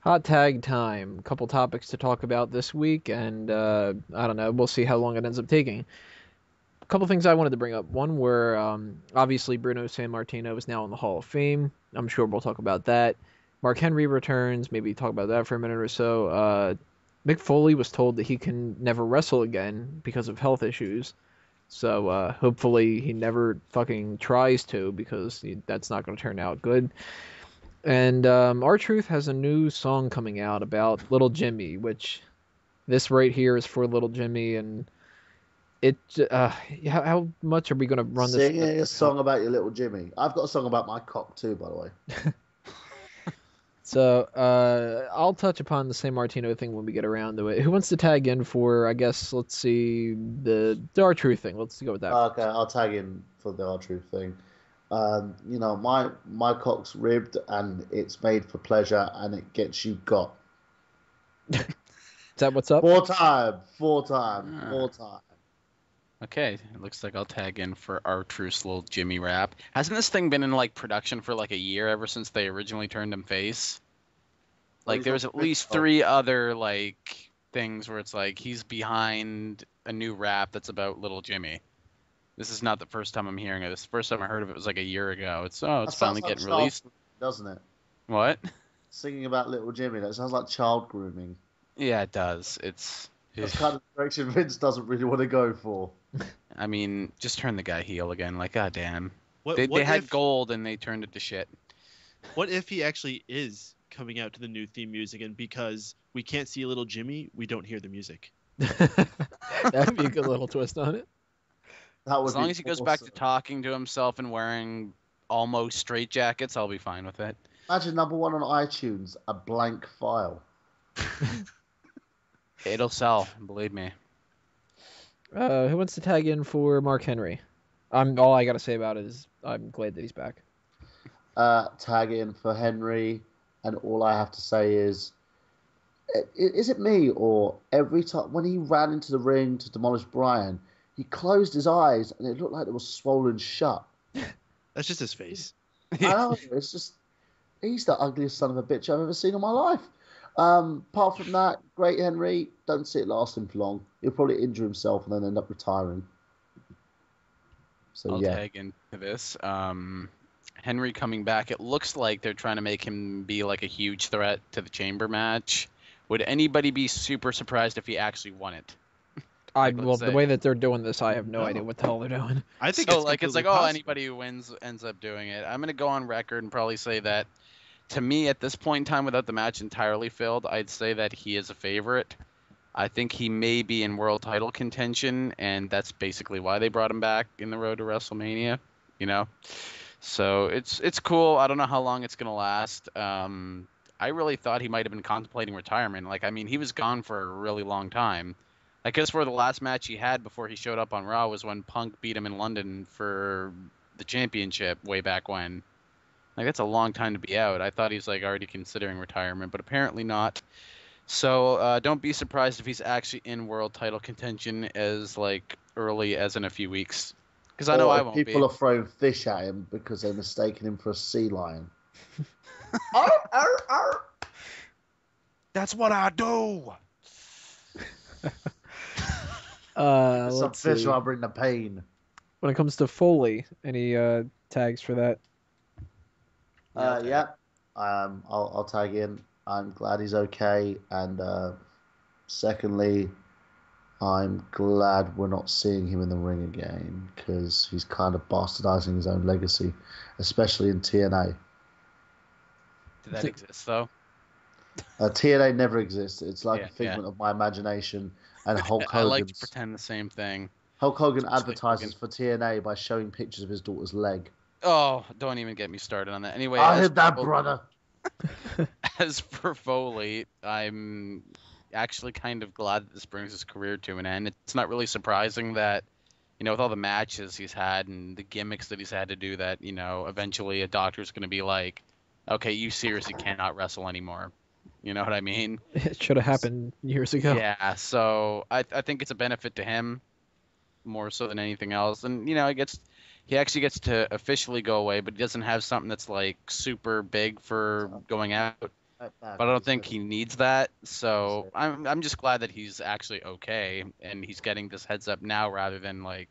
Hot tag time. A couple topics to talk about this week, and I don't know. We'll see how long it ends up taking. A couple things I wanted to bring up. One where obviously Bruno Sammartino is now in the Hall of Fame. I'm sure we'll talk about that. Mark Henry returns. Maybe talk about that for a minute or so. Mick Foley was told that he can never wrestle again because of health issues. So hopefully he never fucking tries to because that's not going to turn out good. And RTruth has a new song coming out about Little Jimmy, which this right here is for Little Jimmy. And it, how much are we going to run this? Singing a song about your little Jimmy. I've got a song about my cock too, by the way. So I'll touch upon the San Martino thing when we get around to it. Who wants to tag in for, I guess, let's see, the RTruth thing. Let's go with that. Okay, I'll tag in for the R-Truth thing. My cock's ribbed and it's made for pleasure and it gets you got. Is that what's up? Four time. Okay, it looks like I'll tag in for RTruth's little Jimmy rap. Hasn't this thing been in like production for like a year ever since they originally turned him face? Like there's at least 3 other like things where it's like he's behind a new rap that's about little Jimmy. This is not the first time I'm hearing it. This first time I heard of it was like a year ago. It's finally getting released, doesn't it? What? Singing about little Jimmy. That sounds like child grooming. Yeah, it does. It's That's kind of direction Vince doesn't really want to go for. I mean, just turn the guy heel again. Like, goddamn. What They had if, gold and they turned it to shit. What if he actually is coming out to the new theme music, and because we can't see little Jimmy, we don't hear the music? That'd be a good little twist on it. As long as he goes back to talking to himself and wearing almost straight jackets, I'll be fine with it. Imagine number 1 on iTunes, a blank file. It'll sell, believe me. Who wants to tag in for Mark Henry? All I gotta say about it is I'm glad that he's back. Tag in for Henry, and all I have to say is it me, or every time when he ran into the ring to demolish Bryan, he closed his eyes and it looked like they were swollen shut. That's just his face. I know, it's just, he's the ugliest son of a bitch I've ever seen in my life. Apart from that, great Henry, don't see it lasting for long. He'll probably injure himself and then end up retiring. So I'll yeah. tag into this. Henry coming back, it looks like they're trying to make him be like a huge threat to the chamber match. Would anybody be super surprised if he actually won it? The way that they're doing this, I have no idea what the hell they're doing. I think so. It's like, possible. Anybody who wins ends up doing it. I'm gonna go on record and probably say that, to me, at this point in time, without the match entirely filled, I'd say that he is a favorite. I think he may be in world title contention, and that's basically why they brought him back in the road to WrestleMania. You know, so it's cool. I don't know how long it's gonna last. I really thought he might have been contemplating retirement. Like, I mean, he was gone for a really long time. I guess where the last match he had before he showed up on Raw was when Punk beat him in London for the championship way back when. Like, that's a long time to be out. I thought he was like already considering retirement, but apparently not. So don't be surprised if he's actually in world title contention as like early as in a few weeks. Because I know I won't be. People are throwing fish at him because they're mistaking him for a sea lion. That's what I do. Some fish will bring the pain. When it comes to Foley, any tags for that? Yeah. I'll tag in. I'm glad he's okay, and secondly, I'm glad we're not seeing him in the ring again because he's kind of bastardizing his own legacy, especially in TNA. Did that exist though? TNA never exists. It's like a figment of my imagination. And Hulk Hogan. I like to pretend the same thing. Hulk Hogan advertises for TNA by showing pictures of his daughter's leg. Oh, don't even get me started on that. Anyway, I heard that, brother. As for Foley, I'm actually kind of glad that this brings his career to an end. It's not really surprising that, you know, with all the matches he's had and the gimmicks that he's had to do, that, you know, eventually a doctor's going to be like, okay, you seriously cannot wrestle anymore. You know what I mean? It should have happened years ago. Yeah, so I think it's a benefit to him more so than anything else. And, you know, he actually gets to officially go away, but he doesn't have something that's like super big for going out. but I don't think he needs that. So I'm just glad that he's actually okay and he's getting this heads up now rather than like,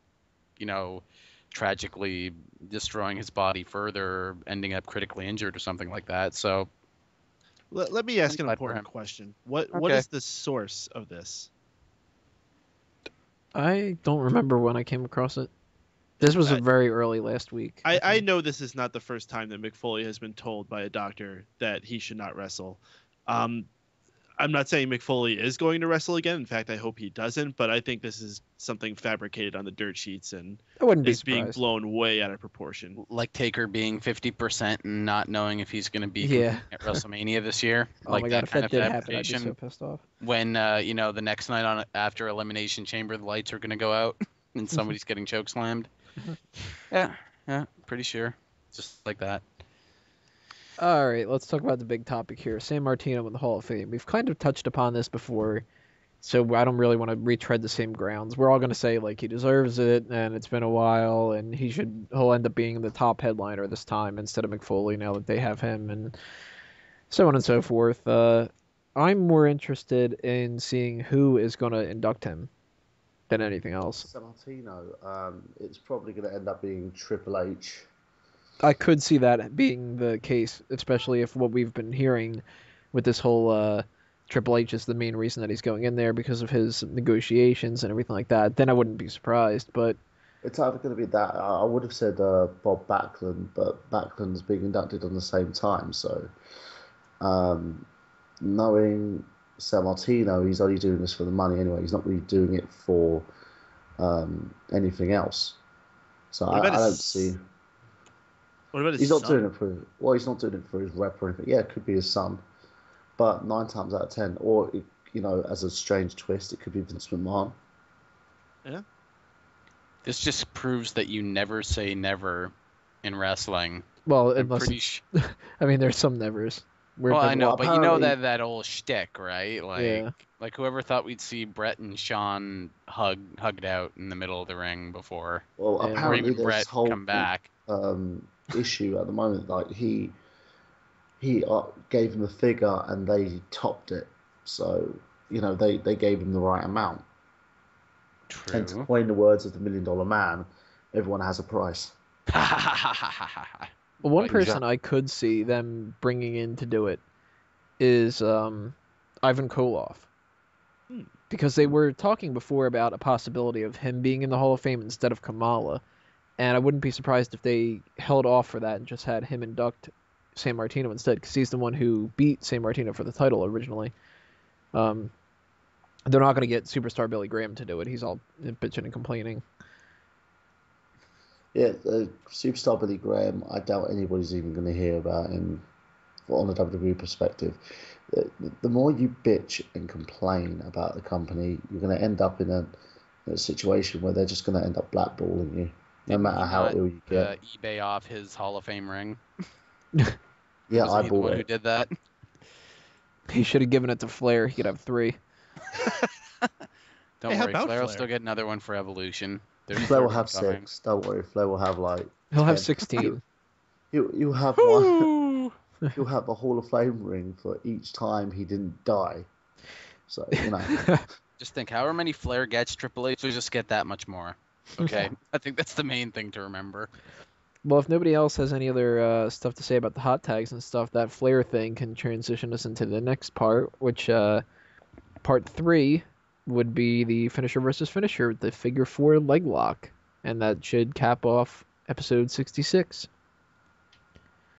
tragically destroying his body further, ending up critically injured or something like that. So Let me ask an glad for important him. question. What Okay. is the source of this? I don't remember when I came across it. This was very early last week. I know this is not the first time that Mick Foley has been told by a doctor that he should not wrestle. I'm not saying Mick Foley is going to wrestle again. In fact, I hope he doesn't. But I think this is something fabricated on the dirt sheets and I wouldn't be is being surprised. blown way out of proportion. Like Taker being 50% and not knowing if he's going to be Yeah. competing at WrestleMania this year. Oh Like my god, that if kind that of did happen, I'd be fabrication. so pissed off. When the next night after Elimination Chamber, the lights are going to go out and somebody's getting choke slammed. Yeah, pretty sure. Just like that. All right, let's talk about the big topic here. Sammartino in the Hall of Fame. We've kind of touched upon this before, so I don't really want to retread the same grounds. We're all going to say like he deserves it, and it's been a while, and he'll end up being the top headliner this time instead of Mick Foley now that they have him, and so on and so forth. I'm more interested in seeing who is going to induct him than anything else. Sammartino, it's probably going to end up being Triple H. I could see that being the case, especially if what we've been hearing with this whole Triple H is the main reason that he's going in there because of his negotiations and everything like that. Then I wouldn't be surprised, but It's either going to be that. I would have said Bob Backlund, but Backlund's being inducted on the same time. So, knowing Sammartino, he's only doing this for the money anyway. He's not really doing it for anything else. So I don't see. What about his He's son? not doing it for. Well, he's not doing it for his rep or anything. Yeah, it could be his son, but 9 times out of 10, or as a strange twist, it could be Vince McMahon. Yeah. This just proves that you never say never in wrestling. well, I'm unless pretty I mean, there's some nevers. Well, I know, Well, but you know apparently- that old shtick, right? Like, Yeah. like whoever thought we'd see Brett and Sean hugged out in the middle of the ring before, Well, Yeah. or apparently even there's Brett this whole come back. issue at the moment. Like he gave him a figure and they topped it, so they gave him the right amount. And to True. coin the words of the $1 Million Man, everyone has a price. Well, one Right, person I could see them bringing in to do it is Ivan Koloff. Because they were talking before about a possibility of him being in the Hall of Fame instead of Kamala. And I wouldn't be surprised if they held off for that and just had him induct Sammartino instead, because he's the one who beat Sammartino for the title originally. They're not going to get Superstar Billy Graham to do it. He's all bitching and complaining. Yeah, Superstar Billy Graham, I doubt anybody's even going to hear about him on a WWE perspective. The more you bitch and complain about the company, you're going to end up in a situation where they're just going to end up blackballing you, no matter how ill you get. eBay off his Hall of Fame ring. Yeah, Was I he the one bought who it. did that? He should have given it to Flair. He could have 3. Don't Hey, how worry, about Flair will Flair? still get another one for Evolution. There's Flair will 30 have coming. 6. Don't worry, Flair will have like. He'll have 10. 16. You'll have one. You'll have a Hall of Fame ring for each time he didn't die. So Just think, however many Flair gets, Triple H will just get that much more. Okay, I think that's the main thing to remember. Well, if nobody else has any other stuff to say about the hot tags and stuff, that Flair thing can transition us into the next part, which part 3 would be the finisher versus finisher, the figure 4 leg lock, and that should cap off episode 66.